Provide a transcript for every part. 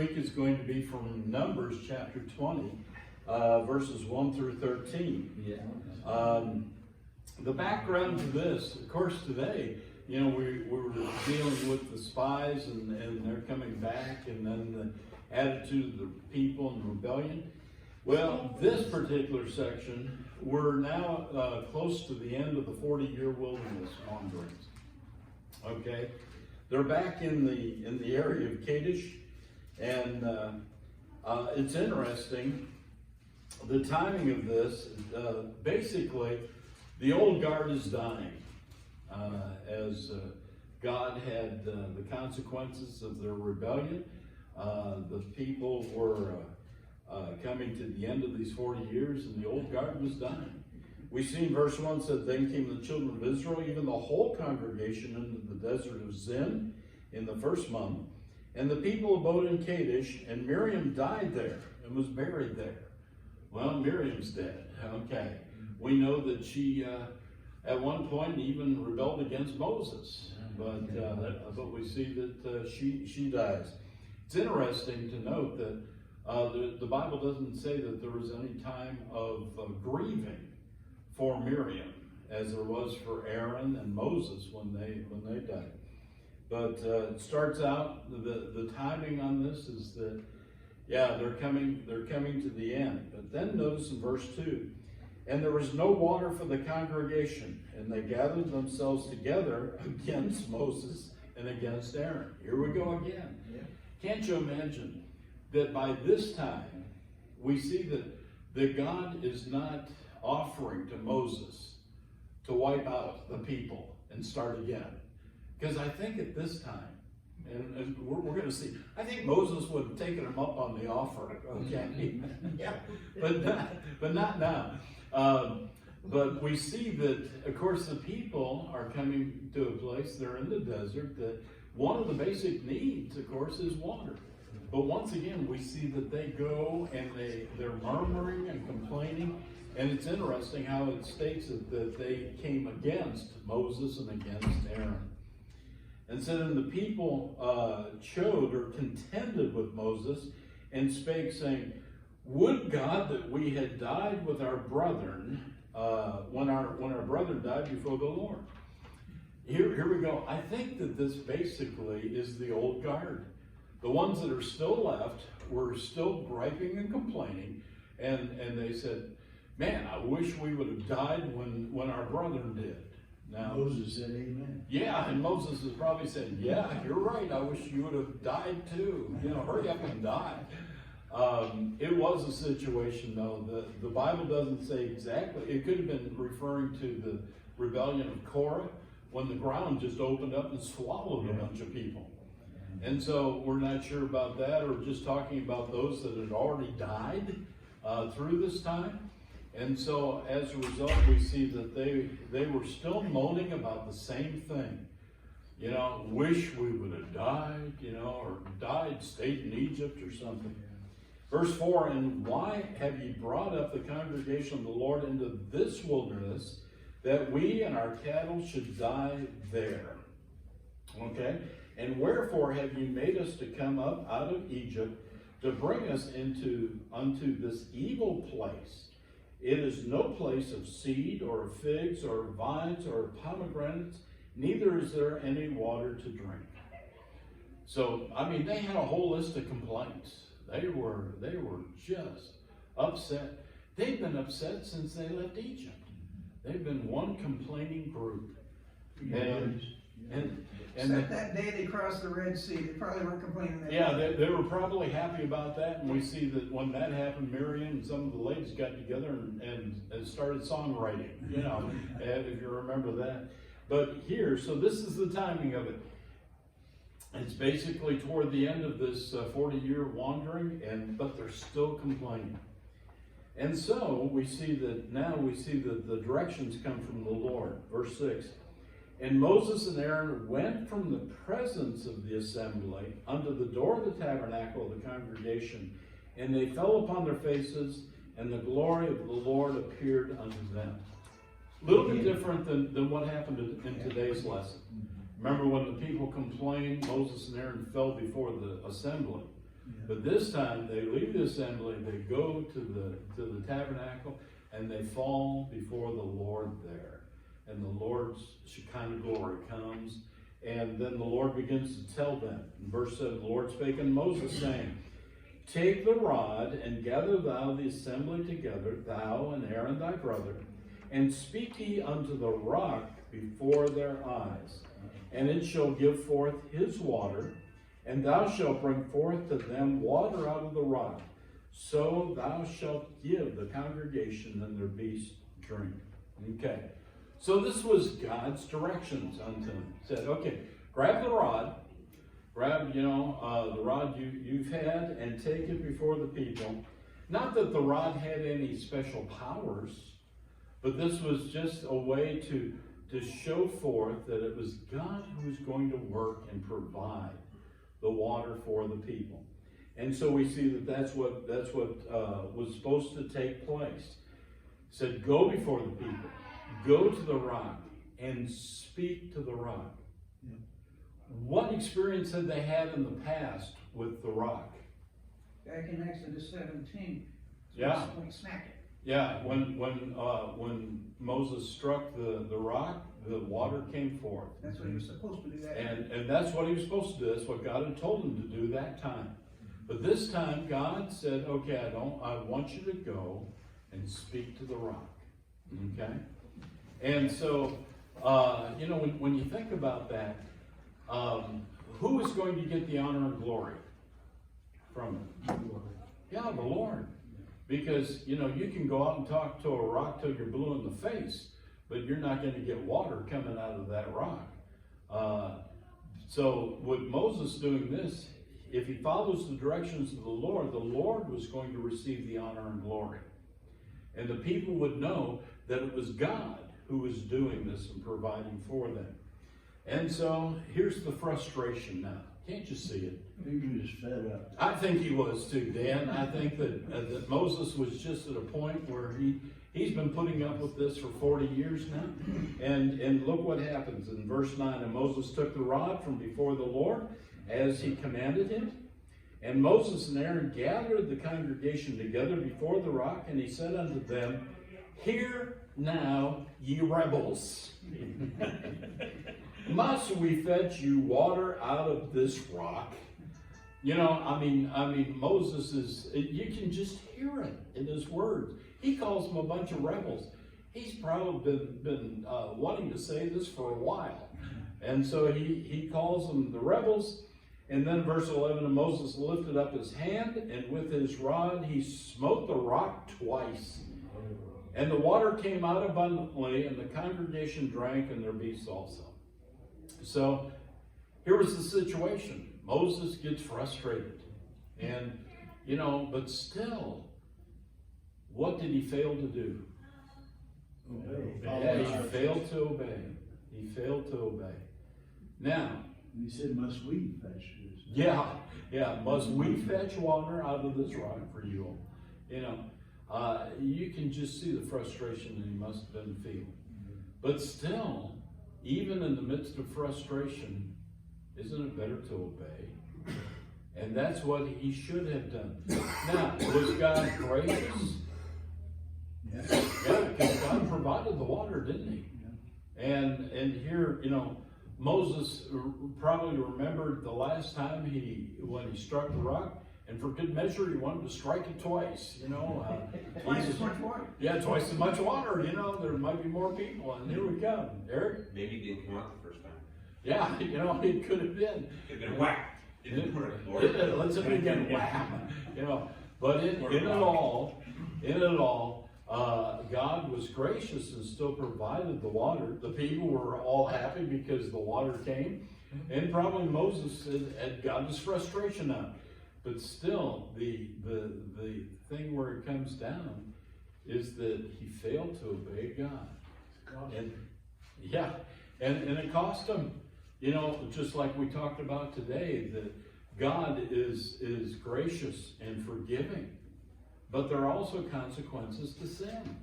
Week is going to be from Numbers chapter 20, verses 1 through 13. The background to this, of course, today, we were dealing with the spies and they're coming back, and then the attitude of the people and rebellion. Well, this particular section, we're now close to the end of the 40-year wilderness wanderings. Okay, they're back in the area of Kadesh. And it's interesting, the timing of this, basically, the old guard is dying as God had the consequences of their rebellion. The people were coming to the end of these 40 years, and the old guard was dying. We see in verse 1 said, "Then came the children of Israel, even the whole congregation, into the desert of Zin in the first month. And the people abode in Kadesh, and Miriam died there and was buried there." Well, Miriam's dead. Okay. We know that she, at one point, even rebelled against Moses. But we see that she dies. It's interesting to note that the Bible doesn't say that there was any time of grieving for Miriam, as there was for Aaron and Moses when they died. But it starts out, the timing on this is that, they're coming to the end. But then notice in verse 2, "And there was no water for the congregation, and they gathered themselves together against Moses and against Aaron." Here we go again. Yeah. Can't you imagine that by this time, we see that God is not offering to Moses to wipe out the people and start again. Because I think at this time, and we're going to see, I think Moses would have taken him up on the offer, okay? Yeah, but not now. But we see that, of course, the people are coming to a place, they're in the desert, that one of the basic needs, of course, is water. But once again, we see that they go and they're murmuring and complaining. And it's interesting how it states that they came against Moses and against Aaron. And so then the people chode or contended with Moses and spake, saying, "Would God that we had died with our brethren when our brethren died before the Lord." Here we go. I think that this basically is the old guard. The ones that are still left were still griping and complaining, and they said, "Man, I wish we would have died when our brethren did." Now, Moses said amen. Yeah, and Moses has probably said, "Yeah, you're right. I wish you would have died too. Hurry up and die." It was a situation, though. The Bible doesn't say exactly. It could have been referring to the rebellion of Korah, when the ground just opened up and swallowed a bunch of people. And so we're not sure about that, or just talking about those that had already died through this time. And so, as a result, we see that they were still moaning about the same thing. Wish we would have died, or died, stayed in Egypt or something. Verse 4, "And why have ye brought up the congregation of the Lord into this wilderness, that we and our cattle should die there?" Okay? "And wherefore have ye made us to come up out of Egypt, to bring us unto this evil place? It is no place of seed, or of figs, or of vines, or of pomegranates, neither is there any water to drink." So, they had a whole list of complaints. They were just upset. They've been upset since they left Egypt. They've been one complaining group. And that day they crossed the Red Sea, they probably weren't complaining that. Yeah, they were probably happy about that, and we see that when that happened, Miriam and some of the ladies got together and started songwriting, if you remember that. But here, so this is the timing of it. It's basically toward the end of this 40-year wandering, but they're still complaining. And so we see that the directions come from the Lord. Verse 6. "And Moses and Aaron went from the presence of the assembly unto the door of the tabernacle of the congregation, and they fell upon their faces, and the glory of the Lord appeared unto them." A little bit different than what happened in today's lesson. Remember when the people complained, Moses and Aaron fell before the assembly. But this time, they leave the assembly, they go to the tabernacle, and they fall before the Lord there. And the Lord's Shekinah glory comes, and then the Lord begins to tell them. In verse 7, the Lord spake unto Moses, saying, Take the rod, and gather thou the assembly together, thou and Aaron thy brother, and speak ye unto the rock before their eyes, and it shall give forth his water, and thou shalt bring forth to them water out of the rock. So thou shalt give the congregation and their beasts drink. Okay. So this was God's directions unto them. He said, okay, grab the rod, grab, the rod you've had, and take it before the people. Not that the rod had any special powers, but this was just a way to show forth that it was God who was going to work and provide the water for the people. And so we see that's what was supposed to take place. He said, go before the people, go to the rock, and speak to the rock. Yeah. What experience had they had in the past with the rock? Back in Exodus 17. Yeah. When he smacked it. Yeah, when Moses struck the rock, the water came forth. That's what he was supposed to do that. And that's what he was supposed to do. That's what God had told him to do that time. But this time God said, okay, I want you to go and speak to the rock. Okay? And so, when you think about that, who is going to get the honor and glory from it? Yeah, the Lord. Because, you can go out and talk to a rock till you're blue in the face, but you're not going to get water coming out of that rock. So with Moses doing this, if he follows the directions of the Lord was going to receive the honor and glory. And the people would know that it was God who was doing this and providing for them. And so here's the frustration now. Can't you see it? I think he was fed up. I think he was too, Dan. I think that Moses was just at a point where he's been putting up with this for 40 years now. And look what happens in verse 9. And Moses took the rod from before the Lord as he commanded him. And Moses and Aaron gathered the congregation together before the rock, and he said unto them, Hear now, ye rebels. Must we fetch you water out of this rock? Moses you can just hear it in his words. He calls them a bunch of rebels. He's probably been wanting to say this for a while. And so he calls them the rebels. And then verse 11, and Moses lifted up his hand, and with his rod he smote the rock twice. And the water came out abundantly, and the congregation drank, and their beasts also. So here was the situation. Moses gets frustrated. And, but still, what did he fail to do? Yeah, he failed to obey. He failed to obey. Now, he said, must we fetch this? Yeah. Must we fetch water out of this rock for you? You can just see the frustration that he must have been feeling. But still, even in the midst of frustration, isn't it better to obey? And that's what he should have done. Now, was God gracious? Yeah, because God provided the water, didn't he? Yeah. And here, Moses probably remembered the last time when he struck the rock, and for good measure, he wanted to strike it twice. Twice as much water. Yeah, twice as much water. There might be more people, and here we come. Eric? Maybe it didn't come out the first time. Yeah, it could have been. It could have been whack. It didn't work. Let's say it again, wham. But in it all, God was gracious and still provided the water. The people were all happy because the water came, and probably Moses had gotten his frustration out. But still, the thing where it comes down is that he failed to obey God, and it cost him. Just like we talked about today, that God is gracious and forgiving. But there are also consequences to sin.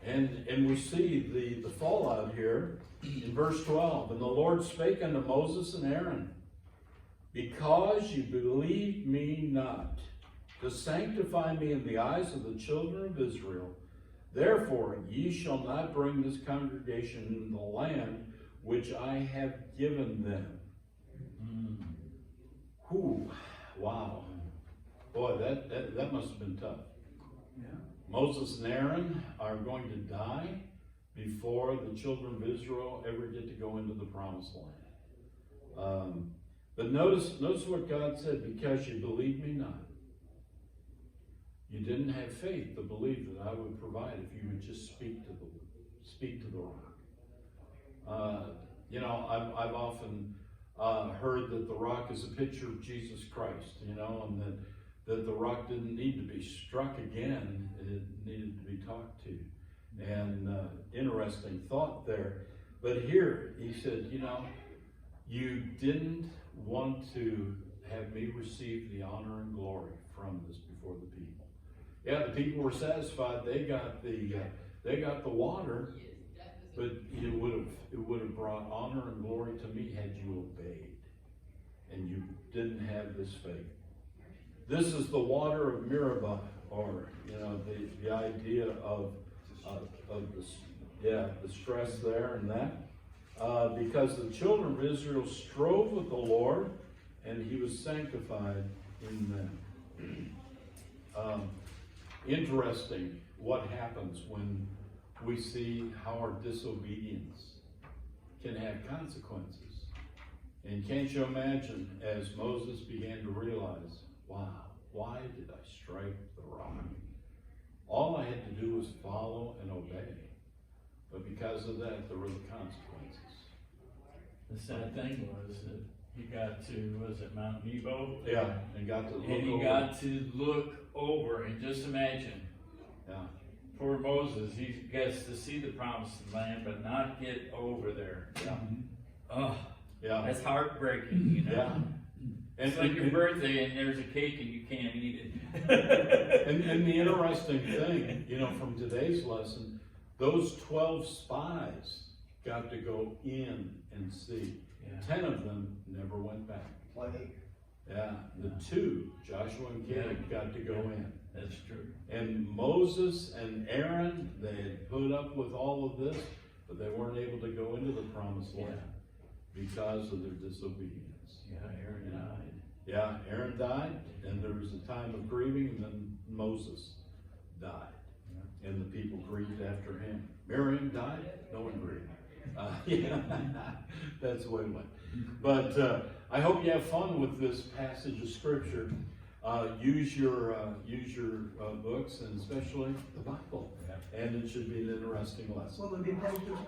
And we see the fallout here in verse 12. And the Lord spake unto Moses and Aaron, because you believe me not, to sanctify me in the eyes of the children of Israel, therefore ye shall not bring this congregation into the land which I have given them. Whew, wow. Boy, that must have been tough. Yeah. Moses and Aaron are going to die before the children of Israel ever get to go into the promised land. But notice what God said, because you believe me not. You didn't have faith to believe that I would provide if you would just speak to the rock. You know, I've often heard that the rock is a picture of Jesus Christ, you know, and that the rock didn't need to be struck again, it needed to be talked to. And interesting thought there. But here, he said, you know, you didn't want to have me receive the honor and glory from this before the people. Yeah, the people were satisfied. They got the water, but it would have brought honor and glory to me had you obeyed, and you didn't have this faith. This is the water of Meribah, or you know, the idea of the stress there and that, because the children of Israel strove with the Lord, and He was sanctified in them. Interesting what happens when we see how our disobedience can have consequences. And can't you imagine, as Moses began to realize, wow, why did I strike the rock? All I had to do was follow and obey. But because of that, there were the consequences. The sad thing was that he got to, was it Mount Nebo? Yeah, and got to look And he over. got to look over, and just imagine, Yeah, poor Moses, he gets to see the promised land, but not get over there. yeah, Oh, yeah. that's heartbreaking, you know? Yeah. It's like your birthday and there's a cake and you can't eat it. And the interesting thing, you know, from today's lesson, those 12 spies got to go in and see. Yeah. 10 of them never went back. Like, Yeah, the 2, Joshua and Caleb, got to go in. That's true. And Moses and Aaron, they had put up with all of this, but they weren't able to go into the promised land because of their disobedience. Yeah, Aaron died. Yeah, Aaron died, and there was a time of grieving, and then Moses died. And the people grieved after him. Miriam died, no one grieved. Yeah, that's the way it went. But I hope you have fun with this passage of scripture. Use your books, and especially the Bible. And it should be an interesting lesson. will it be posted tomorrow?